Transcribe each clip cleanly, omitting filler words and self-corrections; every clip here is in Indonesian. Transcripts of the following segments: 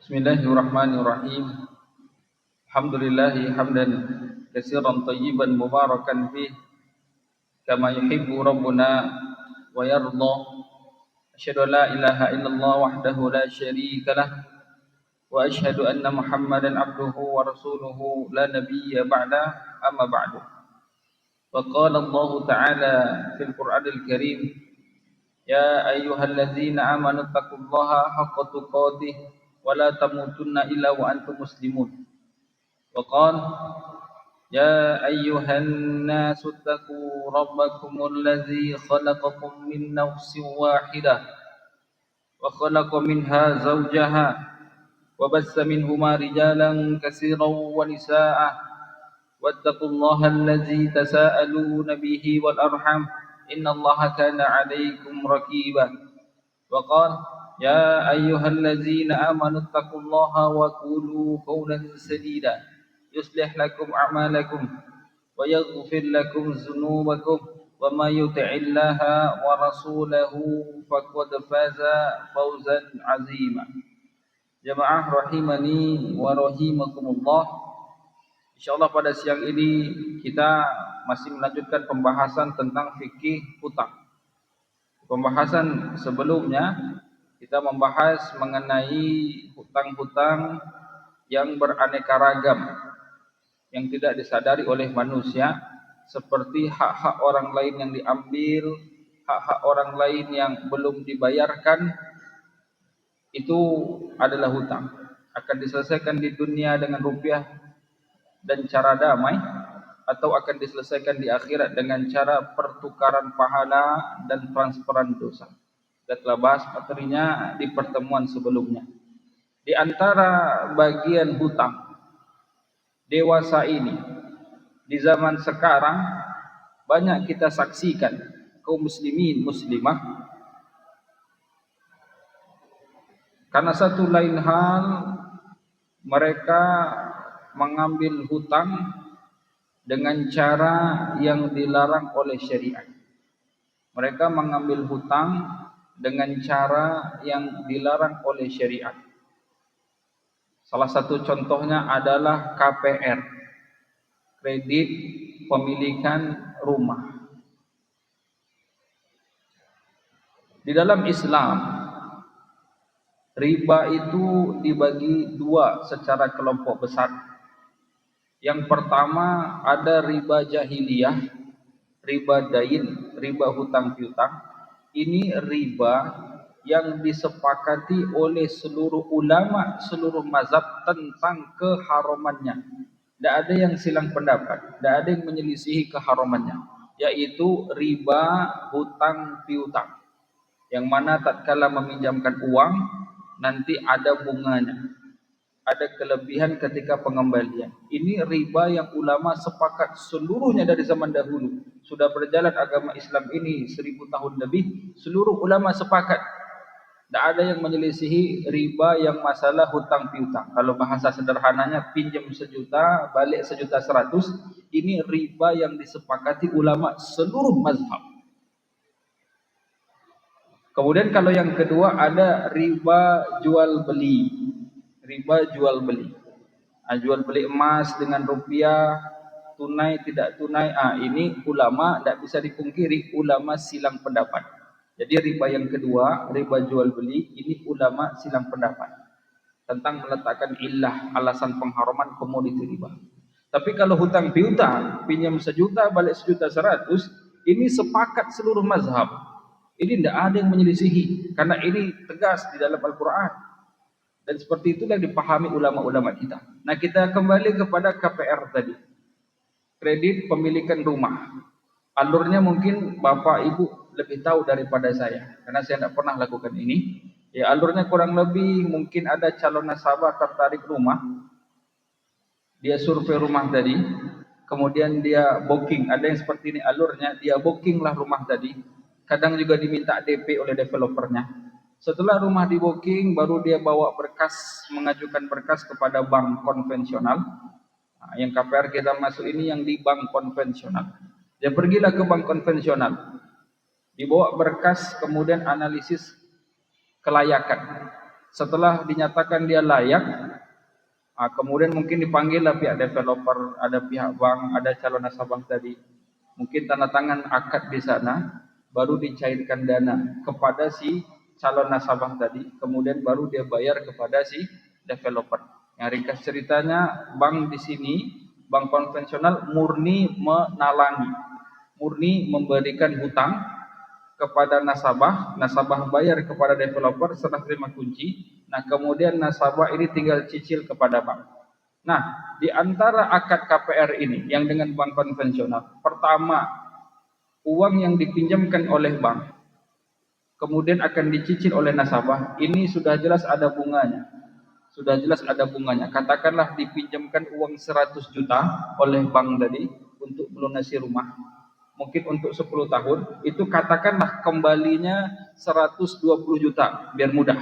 Bismillahirrahmanirrahim. Alhamdulillahi hamdan katsiran tayyiban mubarakan fih kama yuhibbu rabbuna wa yarda. Asyhadu an la ilaha illallah wahdahu la syarika lah wa asyhadu anna Muhammadan abduhu wa rasuluhu la nabiyya ba'da amma ba'du. Wa qala Allah ta'ala fil Qur'anil Karim, ya ayyuhalladzina amanu taqullaha haqqa tuqatih wa la tamutunna illa wa antum muslimun. Wa qala ya ayyuhan nasu taqu rabbakumul ladzi khalaqakum min nafsin wahidah wa khalaqa minha zawjaha wa bassa minhuma rijalan katsiran wa nisaa'a wattaqullaha alladzi tasaaluna bihi wal arham innallaha kana 'alaykum raqiba. Wa qala ya ayyuhalladzina amanu taqullaha wa qulu qawlan sadida yuslih lakum a'malakum wa yaghfir lakum dzunubakum wa may yuti'illaha wa rasulahu faqad faza fawzan 'azima. Jamaah rahimani wa rahimakumullah. Insyaallah pada siang ini kita masih melanjutkan pembahasan tentang fikih hutang. Pembahasan sebelumnya kita membahas mengenai hutang-hutang yang beraneka ragam yang tidak disadari oleh manusia, seperti hak-hak orang lain yang diambil, hak-hak orang lain yang belum dibayarkan. Itu adalah hutang, akan diselesaikan di dunia dengan rupiah dan cara damai, atau akan diselesaikan di akhirat dengan cara pertukaran pahala dan transferan dosa. Kita telah bahas materinya di pertemuan sebelumnya. Di antara bagian hutang dewasa ini di zaman sekarang banyak kita saksikan kaum muslimin muslimah, karena satu lain hal mereka mengambil hutang dengan cara yang dilarang oleh syariat. Mereka mengambil hutang dengan cara yang dilarang oleh syariat. Salah satu contohnya adalah KPR, kredit pemilikan rumah. Di dalam Islam, riba itu dibagi dua secara kelompok besar. Yang pertama ada riba jahiliyah, riba dain, riba hutang piutang. Ini riba yang disepakati oleh seluruh ulama, seluruh mazhab tentang keharamannya. Tidak ada yang silang pendapat, tidak ada yang menyelisihi keharamannya, yaitu riba hutang piutang, yang mana tatkala meminjamkan uang nanti ada bunganya, ada kelebihan ketika pengembalian. Ini riba yang ulama sepakat seluruhnya dari zaman dahulu. Sudah berjalan agama Islam ini 1000 tahun lebih, seluruh ulama sepakat. Tidak ada yang menyelisihi riba yang masalah hutang piutang. Kalau bahasa sederhananya, pinjam 1 juta, balik 1.100.000. Ini riba yang disepakati ulama seluruh mazhab. Kemudian kalau yang kedua ada riba jual beli. Riba jual beli. Jual beli emas dengan rupiah, tunai tidak tunai. Ini ulama tidak bisa dipungkiri, ulama silang pendapat. Jadi riba yang kedua, riba jual beli, ini ulama silang pendapat tentang meletakkan illah, alasan pengharaman komoditi riba. Tapi kalau hutang piutang, pinjam 1 juta balik 1.100.000, ini sepakat seluruh mazhab. Ini tidak ada yang menyelisihi, karena ini tegas di dalam Al-Quran. Dan seperti itulah yang dipahami ulama-ulama kita. Nah, kita kembali kepada KPR tadi, kredit pemilikan rumah. Alurnya mungkin Bapak Ibu lebih tahu daripada saya, karena saya tidak pernah lakukan ini. Ya, alurnya kurang lebih mungkin ada calon nasabah tertarik rumah, dia survei rumah tadi, kemudian dia booking. Ada yang seperti ini alurnya, dia bookinglah rumah tadi. Kadang juga diminta DP oleh developernya. Setelah rumah di booking, baru dia bawa berkas, mengajukan berkas kepada bank konvensional. Yang KPR kita masuk ini yang di bank konvensional. Dia pergilah ke bank konvensional, dibawa berkas, kemudian analisis kelayakan. Setelah dinyatakan dia layak, kemudian mungkin dipanggillah pihak developer, ada pihak bank, ada calon nasabah tadi. Mungkin tanda tangan akad di sana, baru dicairkan dana kepada si calon nasabah tadi, kemudian baru dia bayar kepada si developer. Yang ringkas ceritanya, bank di sini, bank konvensional murni menalangi, murni memberikan hutang kepada nasabah, nasabah bayar kepada developer setelah terima kunci. Nah, kemudian nasabah ini tinggal cicil kepada bank. Nah, di antara akad KPR ini yang dengan bank konvensional, pertama, uang yang dipinjamkan oleh bank kemudian akan dicicil oleh nasabah, ini sudah jelas ada bunganya. Sudah jelas ada bunganya. Katakanlah dipinjamkan uang 100 juta oleh bank tadi untuk melunasi rumah. Mungkin untuk 10 tahun, itu katakanlah kembalinya 120 juta, biar mudah.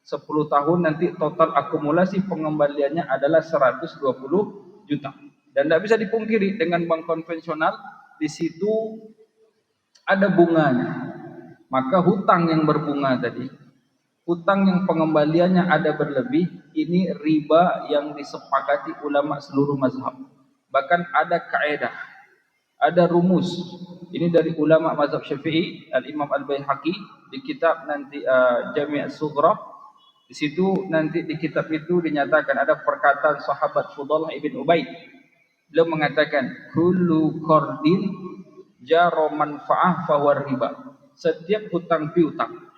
10 tahun nanti total akumulasi pengembaliannya adalah 120 juta. Dan tidak bisa dipungkiri dengan bank konvensional, di situ ada bunganya. Maka hutang yang berbunga tadi, hutang yang pengembaliannya ada berlebih, ini riba yang disepakati ulama seluruh mazhab. Bahkan ada kaedah, ada rumus. Ini dari ulama mazhab Syafi'i, Al-Imam Al-Baihaqi di kitab nanti Jami' As-Sughra. Di situ nanti di kitab itu dinyatakan ada perkataan sahabat Fudhalah ibn Ubaid. Beliau mengatakan, kullu qardin jaro manfa'ah fahuwa riba. Setiap hutang piutang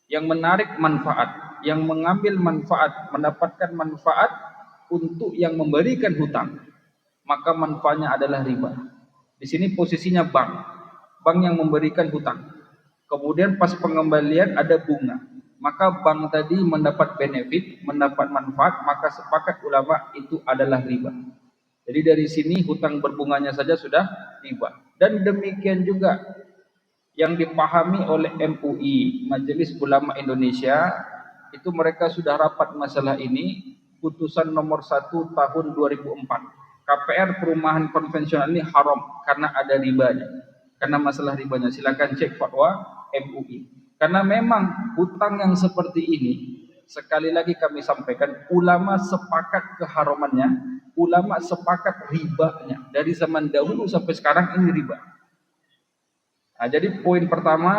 yang menarik manfaat, yang mengambil manfaat, mendapatkan manfaat untuk yang memberikan hutang, maka manfaatnya adalah riba. Di sini posisinya bank, bank yang memberikan hutang. Kemudian pas pengembalian ada bunga, maka bank tadi mendapat benefit, mendapat manfaat, maka sepakat ulama itu adalah riba. Jadi dari sini hutang berbunganya saja sudah riba. Dan demikian juga yang dipahami oleh MUI, Majelis Ulama Indonesia, itu mereka sudah rapat masalah ini, putusan nomor 1 tahun 2004. KPR perumahan konvensional ini haram karena ada ribanya. Karena masalah ribanya, silakan cek fatwa MUI. Karena memang hutang yang seperti ini, sekali lagi kami sampaikan, ulama sepakat keharamannya, ulama sepakat ribanya. Dari zaman dahulu sampai sekarang ini riba. Nah, jadi poin pertama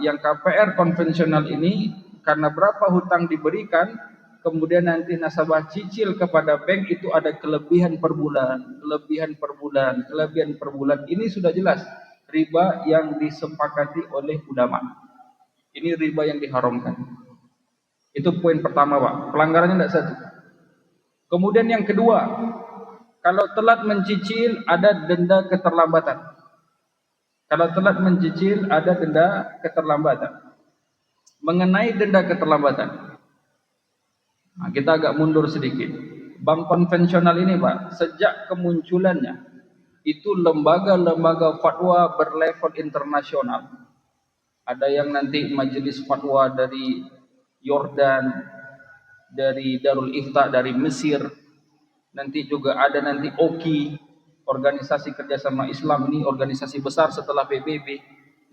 yang KPR konvensional ini, karena berapa hutang diberikan, kemudian nanti nasabah cicil kepada bank itu ada kelebihan per bulan, kelebihan per bulan, kelebihan per bulan. Ini sudah jelas riba yang disepakati oleh ulama. Ini riba yang diharamkan. Itu poin pertama, Pak. Pelanggarannya tidak satu. Kemudian yang kedua, kalau telat mencicil ada denda keterlambatan. Kalau telat mencicil ada denda keterlambatan. Mengenai denda keterlambatan, nah, kita agak mundur sedikit. Bank konvensional ini, Pak, sejak kemunculannya itu lembaga-lembaga fatwa berlevel internasional. Ada yang nanti majelis fatwa dari Yordan, dari Darul Ifta dari Mesir, nanti juga ada nanti OKI, Organisasi Kerjasama Islam, ini organisasi besar setelah PBB.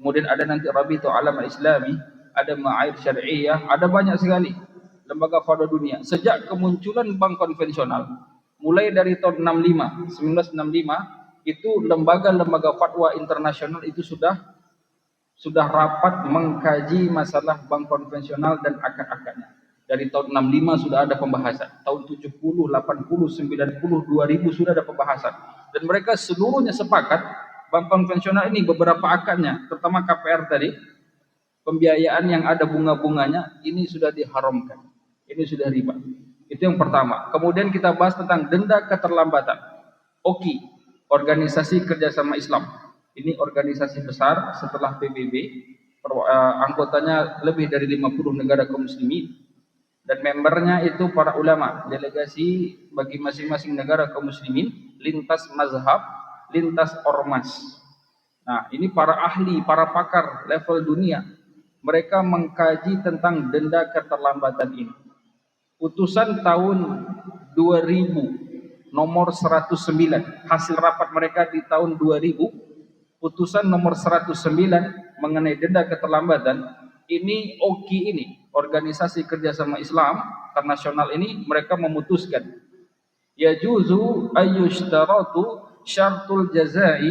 Kemudian ada nanti Rabitul Alam Islami, ada Ma'aid Syari'iyah, ada banyak sekali lembaga fatwa dunia. Sejak kemunculan bank konvensional, mulai dari tahun 1965, itu lembaga-lembaga fatwa internasional itu sudah rapat mengkaji masalah bank konvensional dan akad-akadnya. Dari tahun 65 sudah ada pembahasan, tahun 70, 80, 90, 2000 sudah ada pembahasan. Dan mereka seluruhnya sepakat bank konvensional ini beberapa akadnya, terutama KPR tadi, pembiayaan yang ada bunga-bunganya ini sudah diharamkan. Ini sudah riba. Itu yang pertama. Kemudian kita bahas tentang denda keterlambatan. OKI, Organisasi Kerjasama Islam. Ini organisasi besar setelah PBB, anggotanya lebih dari 50 negara kaum muslimin. Dan membernya itu para ulama, delegasi bagi masing-masing negara kaum muslimin, lintas mazhab, lintas ormas. Nah, ini para ahli, para pakar level dunia. Mereka mengkaji tentang denda keterlambatan ini. Putusan tahun 2000 nomor 109, hasil rapat mereka di tahun 2000, putusan nomor 109 mengenai denda keterlambatan, ini OKI ini organisasi kerjasama Islam internasional ini, mereka memutuskan yajuzu ayyushtaratu syartul jazai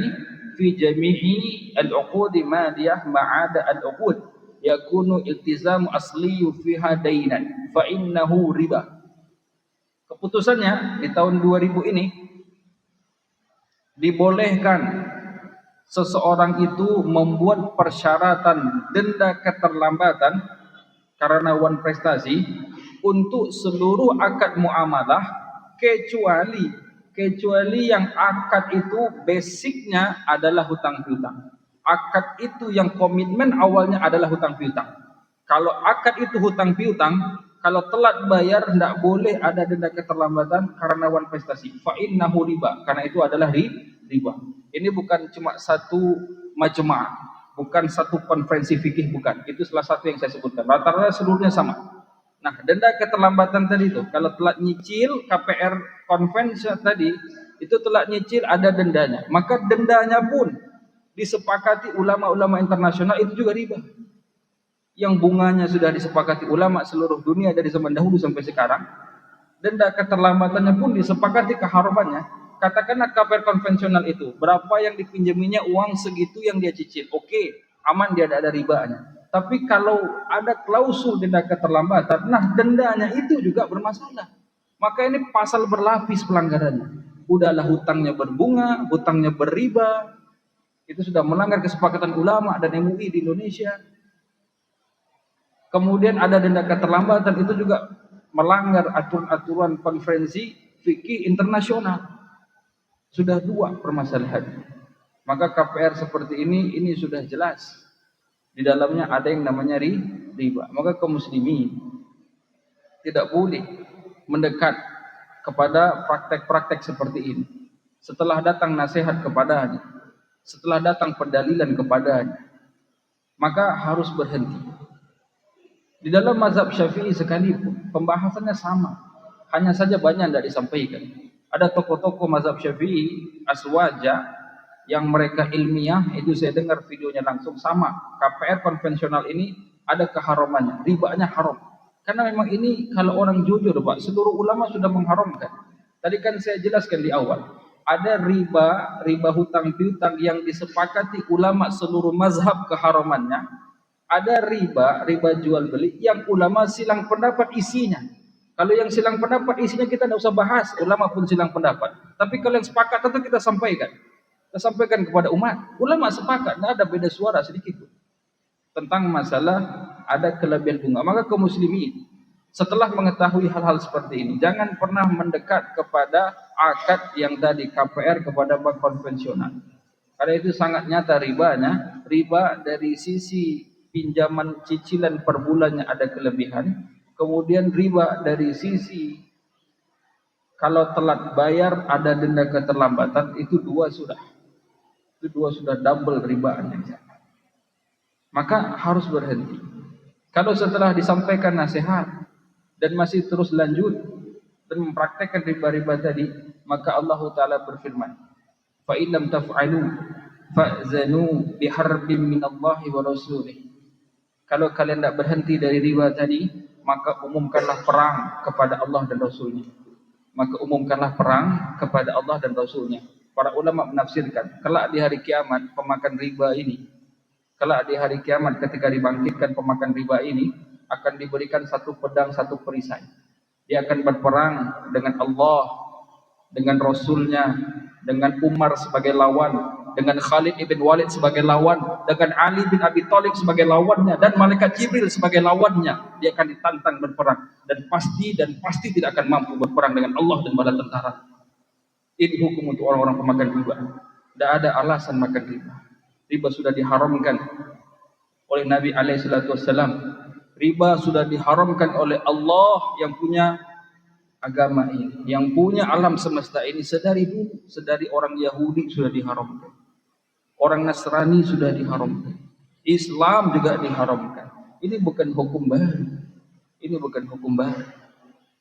fi jami'i al-uqudi madiyah ma'ada al-uqud yakunu iltizamu asliyu fiha dainan fa innahu riba. Keputusannya di tahun 2000 ini dibolehkan seseorang itu membuat persyaratan denda keterlambatan karena wan prestasi untuk seluruh akad muamalah kecuali yang akad itu basicnya adalah hutang piutang. Akad itu yang komitmen awalnya adalah hutang piutang. Kalau akad itu hutang piutang, kalau telat bayar tidak boleh ada denda keterlambatan karena wan prestasi. Fa innahu riba, karena itu adalah riba. Ini bukan cuma satu majma', bukan satu konferensi fikih, bukan. Itu salah satu yang saya sebutkan. Rata-rata seluruhnya sama. Nah, denda keterlambatan tadi itu, kalau telat nyicil KPR konvensi tadi, itu telat nyicil ada dendanya. Maka dendanya pun disepakati ulama-ulama internasional itu juga riba. Yang bunganya sudah disepakati ulama seluruh dunia dari zaman dahulu sampai sekarang. Denda keterlambatannya pun disepakati keharamannya. Katakanlah KPR konvensional itu, berapa yang dipinjaminya uang segitu yang dia cicil. Oke, aman, dia ada ribanya. Tapi kalau ada klausul denda keterlambatan, nah dendanya itu juga bermasalah. Maka ini pasal berlapis pelanggarannya. Udahlah hutangnya berbunga, hutangnya berriba. Itu sudah melanggar kesepakatan ulama dan MUI di Indonesia. Kemudian ada denda keterlambatan, itu juga melanggar aturan-aturan konferensi fikih internasional. Sudah dua permasalahan. Maka KPR seperti ini sudah jelas. Di dalamnya ada yang namanya riba. Maka kaum muslimin tidak boleh mendekat kepada praktek-praktek seperti ini. Setelah datang nasihat kepadanya, setelah datang pendalilan kepadanya, maka harus berhenti. Di dalam mazhab Syafi'i sekalipun pembahasannya sama, hanya saja banyak yang tidak disampaikan. Ada tokoh-tokoh mazhab Syafi'i aswaja yang mereka ilmiah, itu saya dengar videonya langsung sama. KPR konvensional ini ada keharamannya, ribanya haram. Karena memang ini kalau orang jujur Pak, seluruh ulama sudah mengharamkan. Tadi kan saya jelaskan di awal, ada riba hutang piutang yang disepakati ulama seluruh mazhab keharamannya. Ada riba jual beli yang ulama silang pendapat isinya. Kalau yang silang pendapat isinya kita tidak usah bahas, ulama pun silang pendapat. Tapi kalau yang sepakat tentu kita sampaikan. Kita sampaikan kepada umat. Ulama sepakat, tidak ada beda suara sedikit pun tentang masalah ada kelebihan bunga. Maka kaum muslimin setelah mengetahui hal-hal seperti ini, jangan pernah mendekat kepada akad yang tadi KPR kepada bank konvensional. Karena itu sangat nyata ribanya. Riba dari sisi pinjaman cicilan per bulannya ada kelebihan. Kemudian riba dari sisi kalau telat bayar ada denda keterlambatan, itu dua sudah double ribanya. Maka harus berhenti. Kalau setelah disampaikan nasihat dan masih terus lanjut dan mempraktekkan riba-riba tadi, maka Allah Ta'ala berfirman, fa in lam taf'alu fa'zanu biharbin minallahi wa rasulih. Kalau kalian tidak berhenti dari riba tadi, maka umumkanlah perang kepada Allah dan Rasulnya. Maka umumkanlah perang kepada Allah dan Rasulnya. Para ulama menafsirkan, kelak di hari kiamat pemakan riba ini, kelak di hari kiamat ketika dibangkitkan pemakan riba ini, akan diberikan satu pedang, satu perisai. Dia akan berperang dengan Allah, dengan Rasulnya, dengan Umar sebagai lawan, dengan Khalid ibn Walid sebagai lawan, dengan Ali bin Abi Thalib sebagai lawannya, dan malaikat Jibril sebagai lawannya. Dia akan ditantang berperang dan pasti tidak akan mampu berperang dengan Allah dan bala tentara. Ini hukum untuk orang-orang pemakan riba. Tidak ada alasan makan riba. Riba sudah diharamkan oleh Nabi SAW. Riba sudah diharamkan oleh Allah yang punya agama ini, yang punya alam semesta ini sedari dulu. Sedari orang Yahudi sudah diharamkan, orang Nasrani sudah diharamkan, Islam juga diharamkan. Ini bukan hukum baru. Ini bukan hukum baru.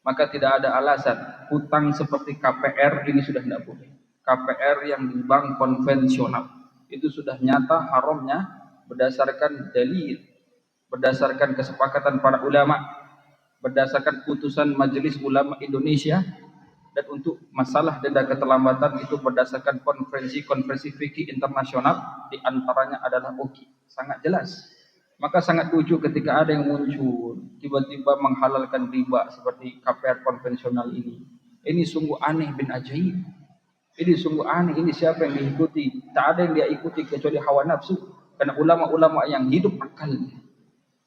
Maka tidak ada alasan hutang seperti KPR ini sudah tidak boleh. KPR yang di bank konvensional itu sudah nyata haramnya berdasarkan dalil berdasarkan kesepakatan para ulama, berdasarkan putusan Majelis Ulama Indonesia, dan untuk masalah denda keterlambatan itu berdasarkan konferensi fikih internasional, di antaranya adalah OKI. Sangat jelas. Maka sangat lucu ketika ada yang muncul tiba-tiba menghalalkan riba seperti KPR konvensional ini. Ini sungguh aneh bin ajaib. Ini sungguh aneh. Ini siapa yang diikuti? Tak ada yang dia ikuti kecuali hawa nafsu. Karena ulama-ulama yang hidup akalnya,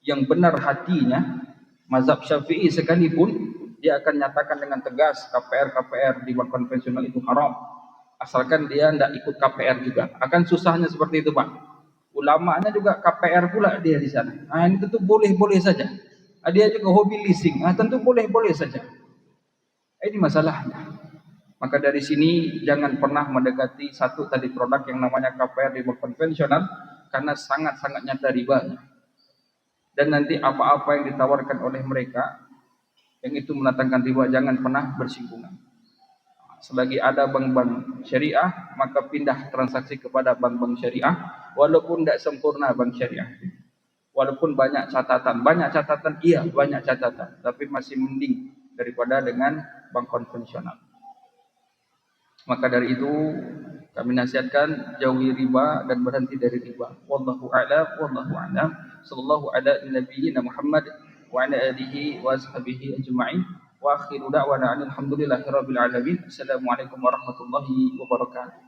yang benar hatinya, mazhab Syafi'i sekalipun, dia akan nyatakan dengan tegas KPR di bank konvensional itu haram, asalkan dia tidak ikut KPR juga. Akan susahnya seperti itu, Pak. Ulamanya juga KPR pula dia di sana. Ini tentu boleh-boleh saja. Dia juga hobi leasing. Tentu boleh-boleh saja. Ini masalahnya. Maka dari sini jangan pernah mendekati satu tadi produk yang namanya KPR di bank konvensional, karena sangat-sangat nyata ribanya. Dan nanti apa-apa yang ditawarkan oleh mereka yang itu mendatangkan riba, jangan pernah bersinggungan. Selagi ada bank-bank syariah, maka pindah transaksi kepada bank-bank syariah, walaupun tidak sempurna bank syariah, walaupun banyak catatan, iya banyak catatan, tapi masih mending daripada dengan bank konvensional. Maka dari itu kami nasihatkan jauhi riba dan berhenti dari riba. Wallahu a'lam. Sallallahu ala nabiyyina Muhammad wa ala alihi wa sahbihi ajma'in. Wa akhiru da'wana alhamdulillahi rabbil alamin. Assalamualaikum warahmatullahi wabarakatuh.